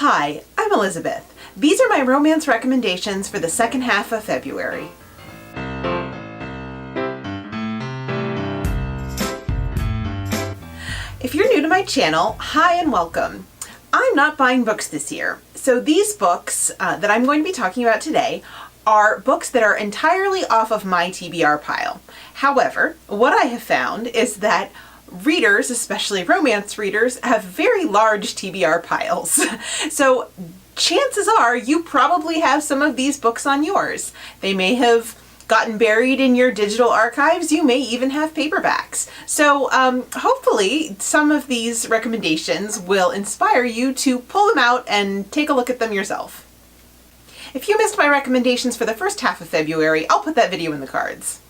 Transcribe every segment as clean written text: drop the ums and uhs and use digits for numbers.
Hi, I'm Elizabeth. These are my romance recommendations for the second half of February. If you're new to my channel, hi and welcome. I'm not buying books this year, so these books that I'm going to be talking about today are books that are entirely off of my TBR pile. However, what I have found is that readers, especially romance readers, have very large TBR piles. So chances are you probably have some of these books on yours. They may have gotten buried in your digital archives. You may even have paperbacks. So hopefully some of these recommendations will inspire you to pull them out and take a look at them yourself. If you missed my recommendations for the first half of February, I'll put that video in the cards.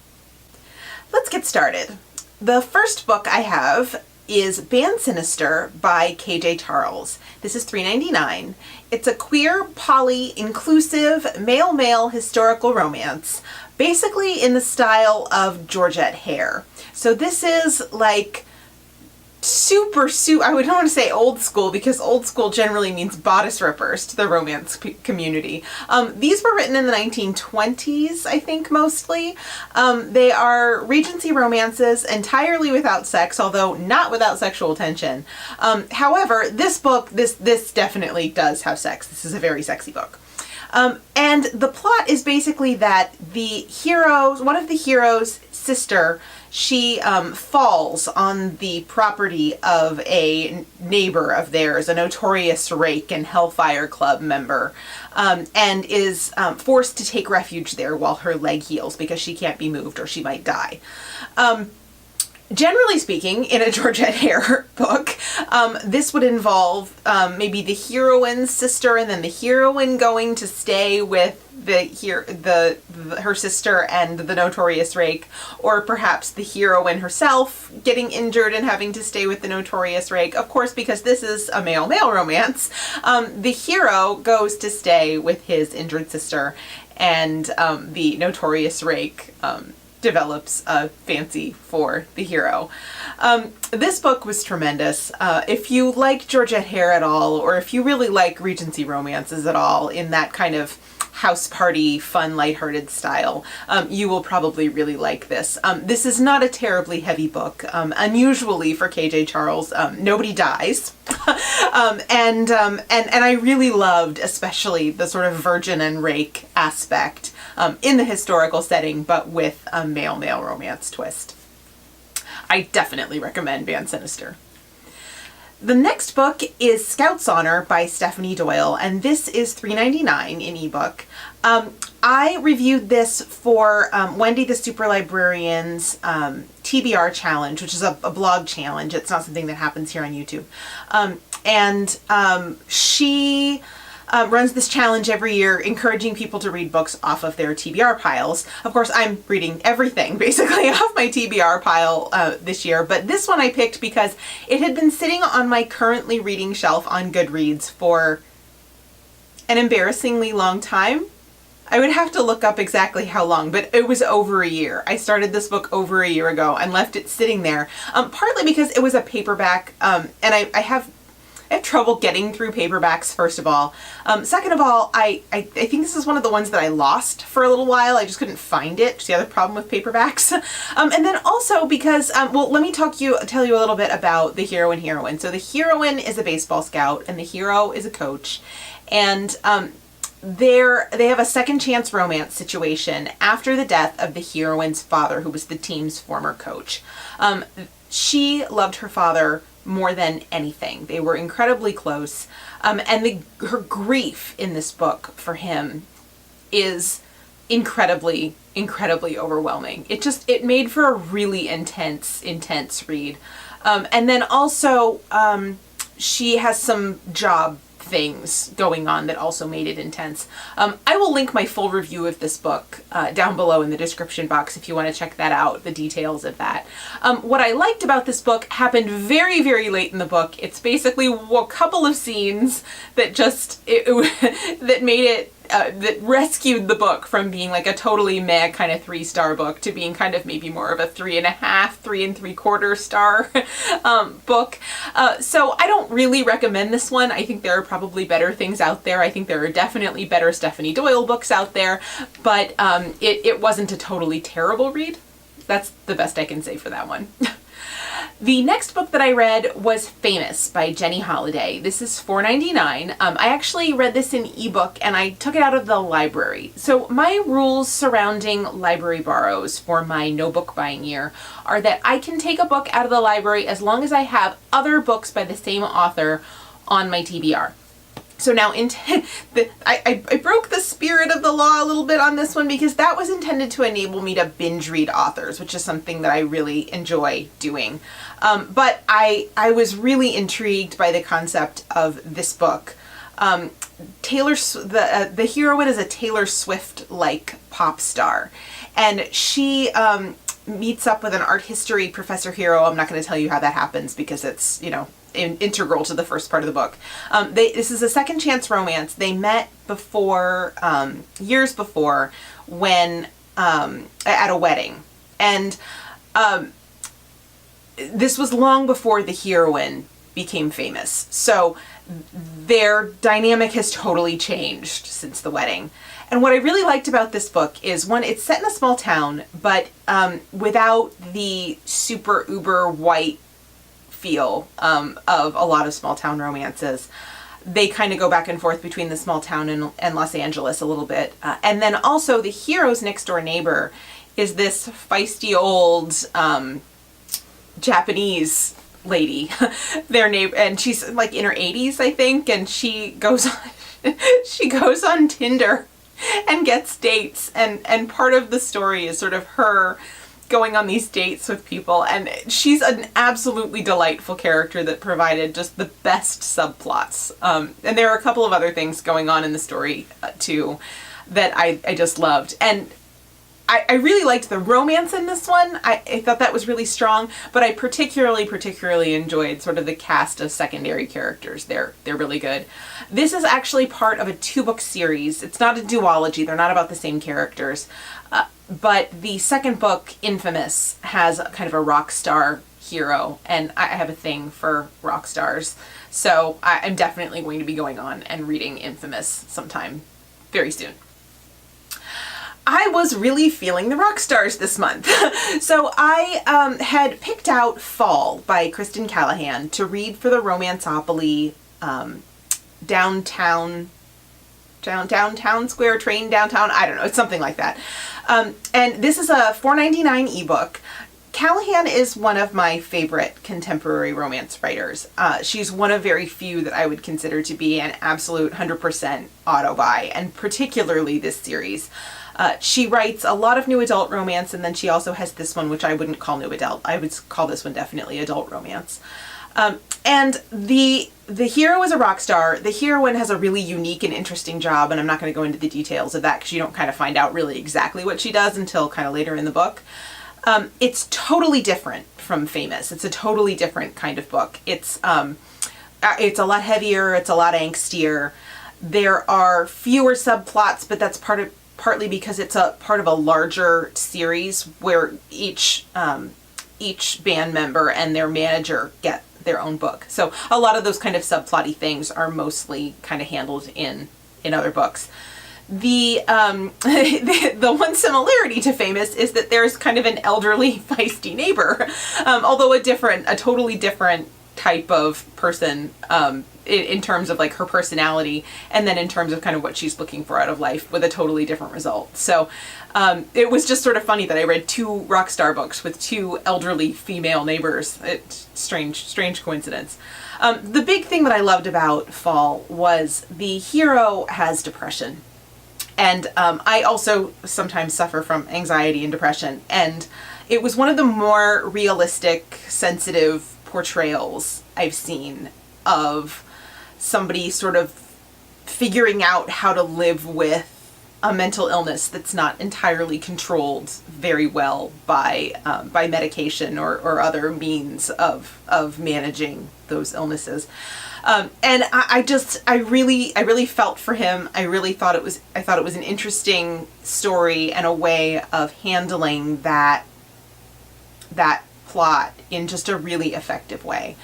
Let's get started. The first book I have is Band Sinister by KJ Charles. This is $3.99. It's a queer, poly, inclusive, male-male historical romance, basically in the style of Georgette Hare. So this is like I would not want to say old school, because old school generally means bodice rippers to the romance community. These were written in the 1920s, I think, mostly. They are Regency romances entirely without sex, although not without sexual tension. However, this book, this definitely does have sex. This is a very sexy book. And the plot is basically that one of the hero's sister, she falls on the property of a neighbor of theirs, a notorious rake and Hellfire Club member, and is forced to take refuge there while her leg heals because she can't be moved or she might die. Generally speaking, in a Georgette Hare book, this would involve maybe the heroine's sister and then the heroine going to stay with her sister and the notorious rake, or perhaps the heroine herself getting injured and having to stay with the notorious rake. Of course, because this is a male-male romance, the hero goes to stay with his injured sister, and the notorious rake develops a fancy for the hero. This book was tremendous. If you like Georgette Hare at all, or if you really like Regency romances at all in that kind of house party, fun, lighthearted style, you will probably really like this. This is not a terribly heavy book. Unusually for KJ Charles, nobody dies. And I really loved especially the sort of virgin and rake aspect in the historical setting, but with a male-male romance twist. I definitely recommend Band Sinister. The next book is Scout's Honor by Stephanie Doyle, and this is $3.99 in ebook. I reviewed this for Wendy the Super Librarian's TBR challenge, which is a blog challenge. It's not something that happens here on YouTube. She runs this challenge every year, encouraging people to read books off of their TBR piles. Of course, I'm reading everything basically off my TBR pile this year, but this one I picked because it had been sitting on my currently reading shelf on Goodreads for an embarrassingly long time. I would have to look up exactly how long, but it was over a year. I started this book over a year ago and left it sitting there, partly because it was a paperback, and I have trouble getting through paperbacks, first of all. Second of all, I think this is one of the ones that I lost for a little while. I just couldn't find it. It's the other problem with paperbacks. And then also because, well, let me tell you a little bit about the hero and heroine. So the heroine is a baseball scout and the hero is a coach. And they have a second chance romance situation after the death of the heroine's father, who was the team's former coach. She loved her father more than anything. They were incredibly close, and her grief in this book for him is incredibly overwhelming. It made for a really intense read. And then also she has some job things going on that also made it intense. I will link my full review of this book down below in the description box if you want to check that out, the details of that. What I liked about this book happened very, very late in the book. It's basically a couple of scenes that that made it that rescued the book from being like a totally meh kind of 3-star book to being kind of maybe more of a 3.5, 3 3/4 star book. So I don't really recommend this one. I think there are probably better things out there. I think there are definitely better Stephanie Doyle books out there, but it wasn't a totally terrible read. That's the best I can say for that one. The next book that I read was Famous by Jenny Holiday. This is $4.99. I actually read this in ebook and I took it out of the library. So my rules surrounding library borrows for my no book buying year are that I can take a book out of the library as long as I have other books by the same author on my TBR. So now I broke the spirit of the law a little bit on this one because that was intended to enable me to binge read authors, which is something that I really enjoy doing. But I was really intrigued by the concept of this book. The heroine is a Taylor Swift-like pop star, and she meets up with an art history professor hero. I'm not going to tell you how that happens because it's, integral to the first part of the book. This is a second chance romance. They met before, years before, when at a wedding, and this was long before the heroine became famous. So their dynamic has totally changed since the wedding. And what I really liked about this book is, one, it's set in a small town, but without the super uber white feel of a lot of small town romances. They kind of go back and forth between the small town and Los Angeles a little bit. And then also the hero's next door neighbor is this feisty old Japanese lady. Their neighbor, and she's like in her 80s, I think, and she goes on Tinder and gets dates, and part of the story is sort of her going on these dates with people, and she's an absolutely delightful character that provided just the best subplots. And there are a couple of other things going on in the story too that I just loved. And I really liked the romance in this one. I thought that was really strong, but I particularly enjoyed sort of the cast of secondary characters. They're really good. This is actually part of a 2-book series. It's not a duology. They're not about the same characters. But the second book, Infamous, has kind of a rock star hero, and I have a thing for rock stars. So I'm definitely going to be going on and reading Infamous sometime very soon. I was really feeling the rock stars this month. So I had picked out Fall by Kristen Callahan to read for the Romanceopoly downtown square train downtown. I don't know. It's something like that. And this is a $4.99 ebook. Callahan is one of my favorite contemporary romance writers. She's one of very few that I would consider to be an absolute 100% auto buy, and particularly this series. She writes a lot of new adult romance, and then she also has this one, which I wouldn't call new adult. I would call this one definitely adult romance. And the hero is a rock star. The heroine has a really unique and interesting job, and I'm not going to go into the details of that because you don't kind of find out really exactly what she does until kind of later in the book. It's totally different from Famous. It's a totally different kind of book. It's a lot heavier. It's a lot angstier. There are fewer subplots, but that's partly because it's a part of a larger series where each band member and their manager get their own book. So a lot of those kind of subplotty things are mostly kind of handled in other books. The one similarity to Famous is that there's kind of an elderly, feisty neighbor, although a totally different type of person in terms of like her personality, and then in terms of kind of what she's looking for out of life, with a totally different result. So it was just sort of funny that I read 2 rock star books with 2 elderly female neighbors. It's strange coincidence. The big thing that I loved about Fall was the hero has depression. And I also sometimes suffer from anxiety and depression. And it was one of the more realistic, sensitive portrayals I've seen of somebody sort of figuring out how to live with a mental illness that's not entirely controlled very well by medication or other means of managing those illnesses. And I really felt for him. I thought it was an interesting story and a way of handling that plot in just a really effective way.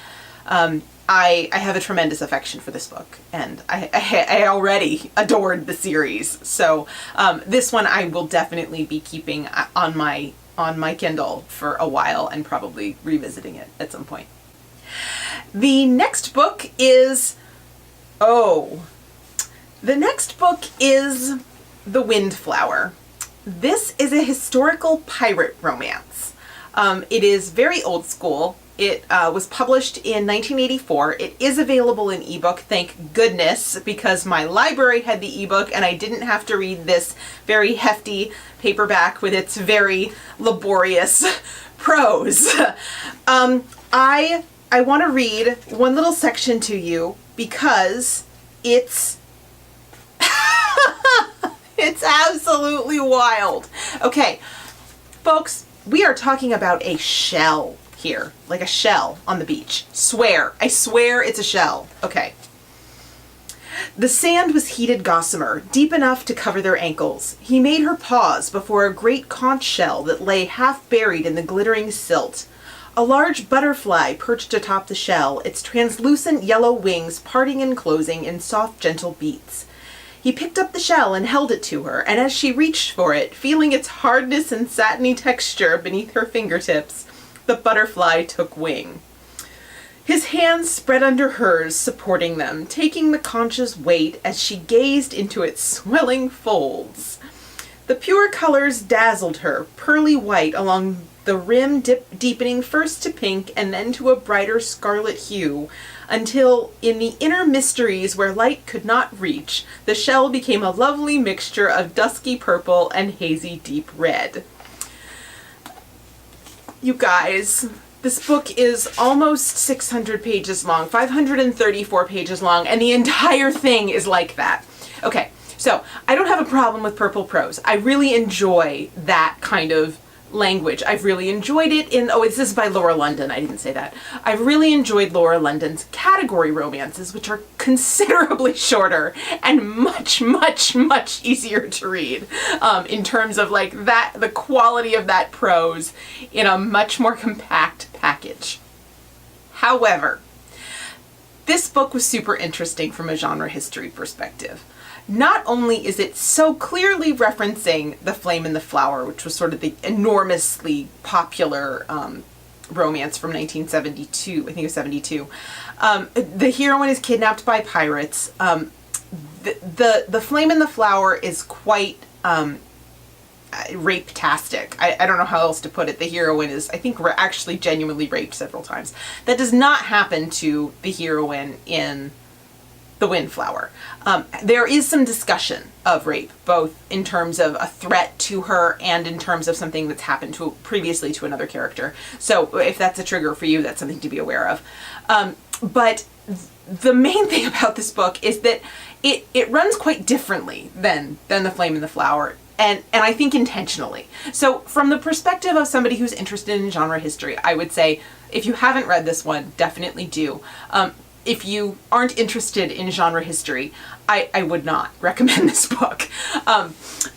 I have a tremendous affection for this book, and I already adored the series. So this one I will definitely be keeping on my Kindle for a while and probably revisiting it at some point. The next book is The Windflower. This is a historical pirate romance. It is very old school. It was published in 1984. It is available in ebook, thank goodness, because my library had the ebook and I didn't have to read this very hefty paperback with its very laborious prose. I want to read one little section to you because it's it's absolutely wild. Okay, folks, we are talking about a shell here, like a shell on the beach. I swear it's a shell. Okay. The sand was heated gossamer, deep enough to cover their ankles. He made her pause before a great conch shell that lay half buried in the glittering silt. A large butterfly perched atop the shell, its translucent yellow wings parting and closing in soft, gentle beats. He picked up the shell and held it to her, and as she reached for it, feeling its hardness and satiny texture beneath her fingertips, the butterfly took wing. His hands spread under hers, supporting them, taking the conch's weight as she gazed into its swelling folds. The pure colors dazzled her, pearly white along the rim deepening first to pink and then to a brighter scarlet hue, until, in the inner mysteries where light could not reach, the shell became a lovely mixture of dusky purple and hazy deep red. You guys, this book is almost 600 pages long, 534 pages long, and the entire thing is like that. Okay, so I don't have a problem with purple prose. I really enjoy that kind of language. I've really enjoyed it in, this is by Laura London, I didn't say that. I've really enjoyed Laura London's category romances, which are considerably shorter and much, much, much easier to read in terms of like the quality of that prose in a much more compact package. However, this book was super interesting from a genre history perspective. Not only is it so clearly referencing The Flame and the Flower, which was sort of the enormously popular romance from 1972, I think it was 72. The heroine is kidnapped by pirates. The Flame and the Flower is quite rape-tastic. I don't know how else to put it. The heroine is, I think, actually genuinely raped several times. That does not happen to the heroine in The Windflower. There is some discussion of rape, both in terms of a threat to her and in terms of something that's happened previously to another character. So if that's a trigger for you, that's something to be aware of. But the main thing about this book is that it runs quite differently than The Flame and the Flower. And I think intentionally. So from the perspective of somebody who's interested in genre history, I would say if you haven't read this one, definitely do. If you aren't interested in genre history, I would not recommend this book.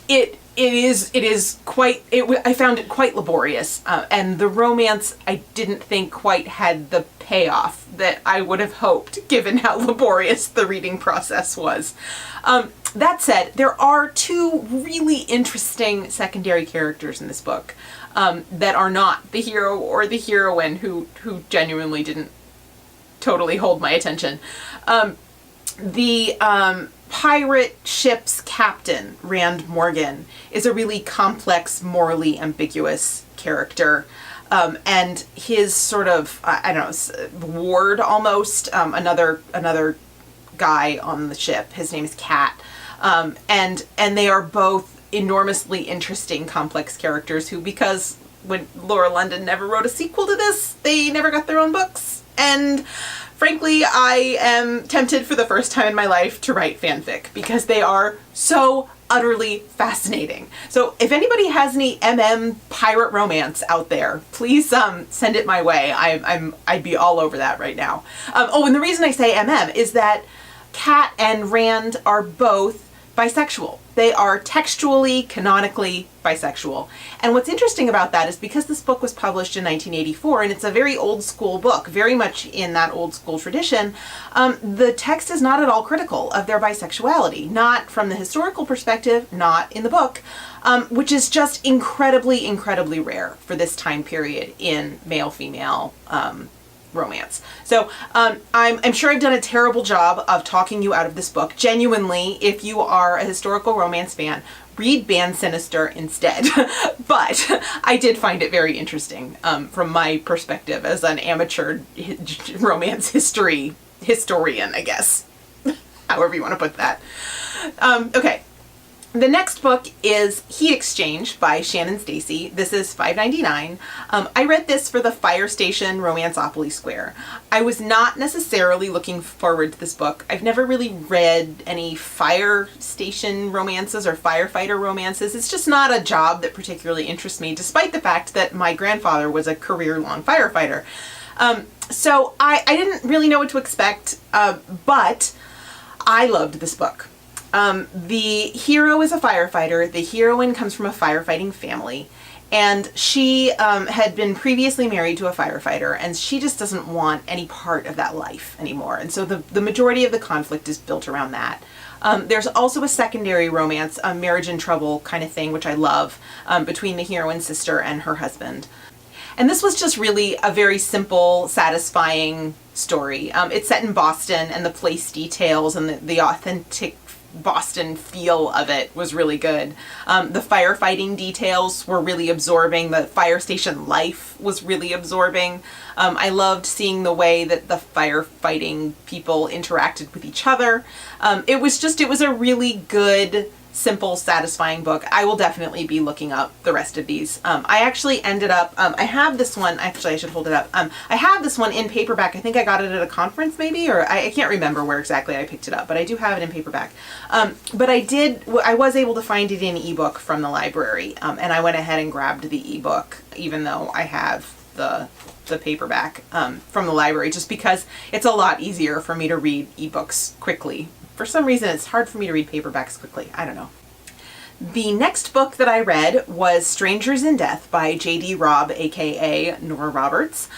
It is quite, I found it quite laborious, and the romance I didn't think quite had the payoff that I would have hoped, given how laborious the reading process was. That said, there are two really interesting secondary characters in this book that are not the hero or the heroine who genuinely didn't totally hold my attention. The pirate ship's captain, Rand Morgan, is a really complex, morally ambiguous character. And his sort of, I don't know, ward almost, another guy on the ship, his name is Cat. And they are both enormously interesting, complex characters who, because when Laura London never wrote a sequel to this, they never got their own books. And frankly, I am tempted for the first time in my life to write fanfic because they are so utterly fascinating. So if anybody has any pirate romance out there, please send it my way. I'd be all over that right now. Oh, and the reason I say is that Kat and Rand are both bisexual. They are textually, canonically bisexual. And what's interesting about that is because this book was published in 1984, and it's a very old school book, very much in that old school tradition, the text is not at all critical of their bisexuality, not from the historical perspective, not in the book, which is just incredibly, incredibly rare for this time period in male-female romance. So I'm sure I've done a terrible job of talking you out of this book. Genuinely, if you are a historical romance fan, read Band Sinister instead. But I did find it very interesting from my perspective as an amateur romance historian, I guess. However you want to put that. Okay. The next book is Heat Exchange by Shannon Stacy. This is $5.99. I read this for the Fire Station Romanceopoly Square. I was not necessarily looking forward to this book. I've never really read any fire station romances or firefighter romances. It's just not a job that particularly interests me, despite the fact that my grandfather was a career-long firefighter. So I didn't really know what to expect, but I loved this book. The hero is a firefighter. The heroine comes from a firefighting family, and she had been previously married to a firefighter, and she just doesn't want any part of that life anymore. And so the majority of the conflict is built around that. There's also a secondary romance, a marriage in trouble kind of thing, which I love, between the heroine's sister and her husband. And this was just really a very simple, satisfying story. It's set in Boston, and the place details and the authentic Boston feel of it was really good. The firefighting details were really absorbing. The fire station life was really absorbing. I loved seeing the way that the firefighting people interacted with each other. It was a really good, simple, satisfying book. I will definitely be looking up the rest of these. I actually ended up, I have this one, actually I should hold it up. I have this one in paperback. I think I got it at a conference maybe, or I can't remember where exactly I picked it up, but I do have it in paperback. But I was able to find it in ebook from the library, and I went ahead and grabbed the ebook, even though I have the paperback from the library, just because it's a lot easier for me to read ebooks quickly. For some reason, it's hard for me to read paperbacks quickly. I don't know. The next book that I read was Strangers in Death by J.D. Robb, aka Nora Roberts.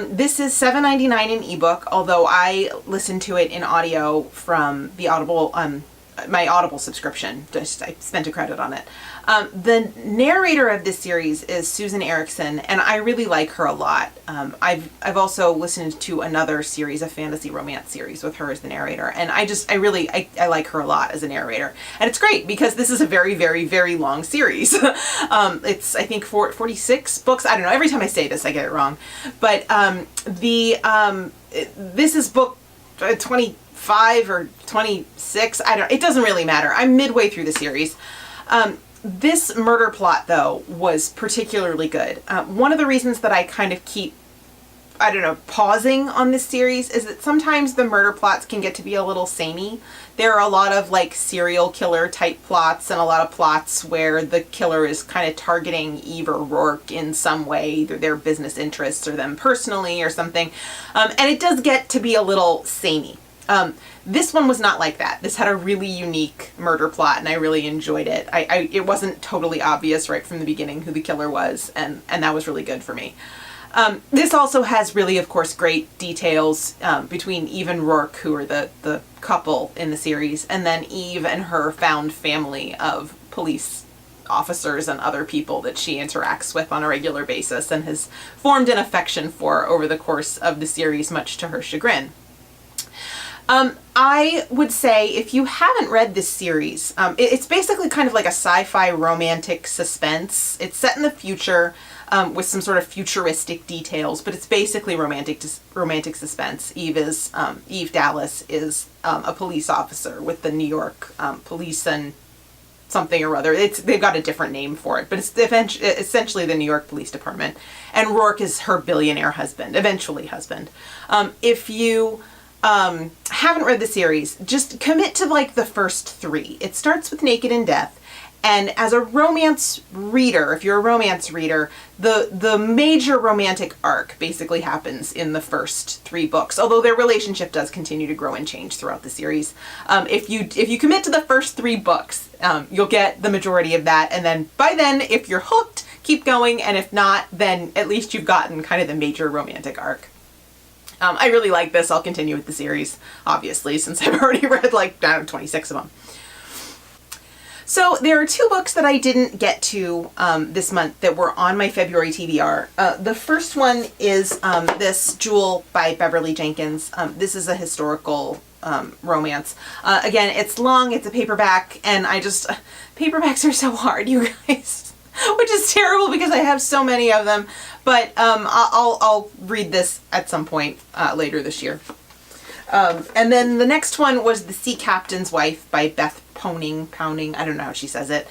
This is $7.99 in ebook, although I listened to it in audio from the Audible, my Audible subscription. I spent a credit on it. The narrator of this series is Susan Erickson, and I really like her a lot. I've also listened to another series, a fantasy romance series with her as the narrator, and I like her a lot as a narrator. And it's great because this is a very, very, very long series. It's, I think, 46 books. I don't know. Every time I say this, I get it wrong. But this is book 25 or 26. It doesn't really matter. I'm midway through the series. This murder plot, though, was particularly good. One of the reasons that I kind of keep, pausing on this series is that sometimes the murder plots can get to be a little samey. There are a lot of like serial killer type plots and a lot of plots where the killer is kind of targeting Eve or Rourke in some way, either their business interests or them personally or something. And it does get to be a little samey. This one was not like that. This had a really unique murder plot, and I really enjoyed it. It wasn't totally obvious right from the beginning who the killer was, and that was really good for me. This also has really, of course, great details between Eve and Rourke, who are the couple in the series, and then Eve and her found family of police officers and other people that she interacts with on a regular basis and has formed an affection for over the course of the series, much to her chagrin. I would say if you haven't read this series, it's basically kind of like a sci-fi romantic suspense. It's set in the future with some sort of futuristic details, but it's basically romantic suspense. Eve Dallas is a police officer with the New York police and something or other. They've got a different name for it, but it's essentially the New York Police Department. And Rourke is her billionaire husband, eventually husband. If you haven't read the series, just commit to like the first 3. It starts with Naked in Death. And as a romance reader, if you're a romance reader, the major romantic arc basically happens in the first 3 books, although their relationship does continue to grow and change throughout the series. If you commit to the first 3 books, you'll get the majority of that, and then by then, if you're hooked, keep going, and if not, then at least you've gotten kind of the major romantic arc. I really like this. I'll continue with the series, obviously, since I've already read like 26 of them. So there are 2 books that I didn't get to this month that were on my February TBR. The first one is this Jewel by Beverly Jenkins. This is a historical romance. Again, it's long, it's a paperback, and paperbacks are so hard, you guys, which is terrible because I have so many of them, but I'll read this at some point later this year. And then the next one was The Sea Captain's Wife by Beth Pounding, I don't know how she says it.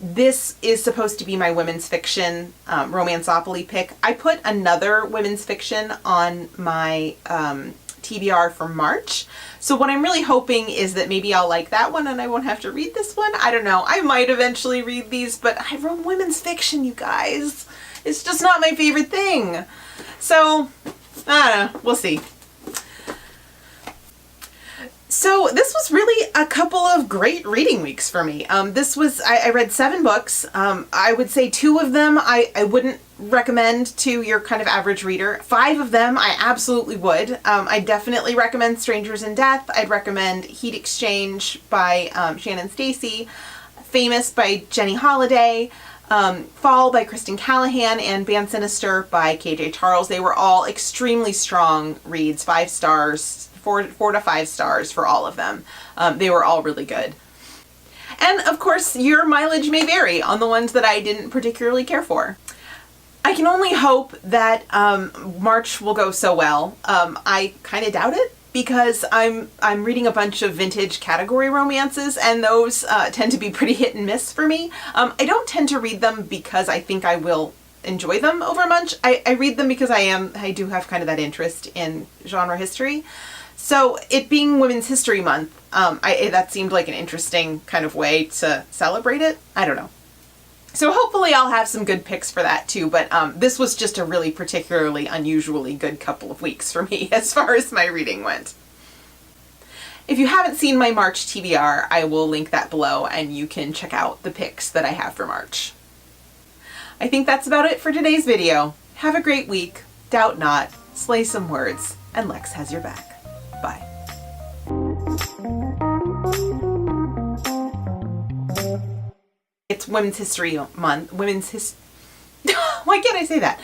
This is supposed to be my women's fiction romanceopoly pick. I put another women's fiction on my TBR for March. So what I'm really hoping is that maybe I'll like that one and I won't have to read this one. I don't know. I might eventually read these, but I wrote women's fiction, you guys. It's just not my favorite thing. So, I don't know. We'll see. So this was really a couple of great reading weeks for me. I read 7 books. I would say 2 of them I wouldn't recommend to your kind of average reader. 5 of them I absolutely would. I definitely recommend Strangers in Death. I'd recommend Heat Exchange by Shannon Stacy, Famous by Jenny Holiday, Fall by Kristen Callahan, and Band Sinister by KJ Charles. They were all extremely strong reads, 5 stars. 4 to 5 stars for all of them. They were all really good. And of course, your mileage may vary on the ones that I didn't particularly care for. I can only hope that March will go so well. I kind of doubt it because I'm reading a bunch of vintage category romances, and those tend to be pretty hit and miss for me. I don't tend to read them because I think I will enjoy them over much. I read them because I do have kind of that interest in genre history. So it being Women's History Month, that seemed like an interesting kind of way to celebrate it. I don't know. So hopefully I'll have some good picks for that too, but this was just a really particularly unusually good couple of weeks for me as far as my reading went. If you haven't seen my March TBR, I will link that below and you can check out the picks that I have for March. I think that's about it for today's video. Have a great week, doubt not, slay some words, and Lex has your back. Bye. It's Women's History Month. Why can't I say that?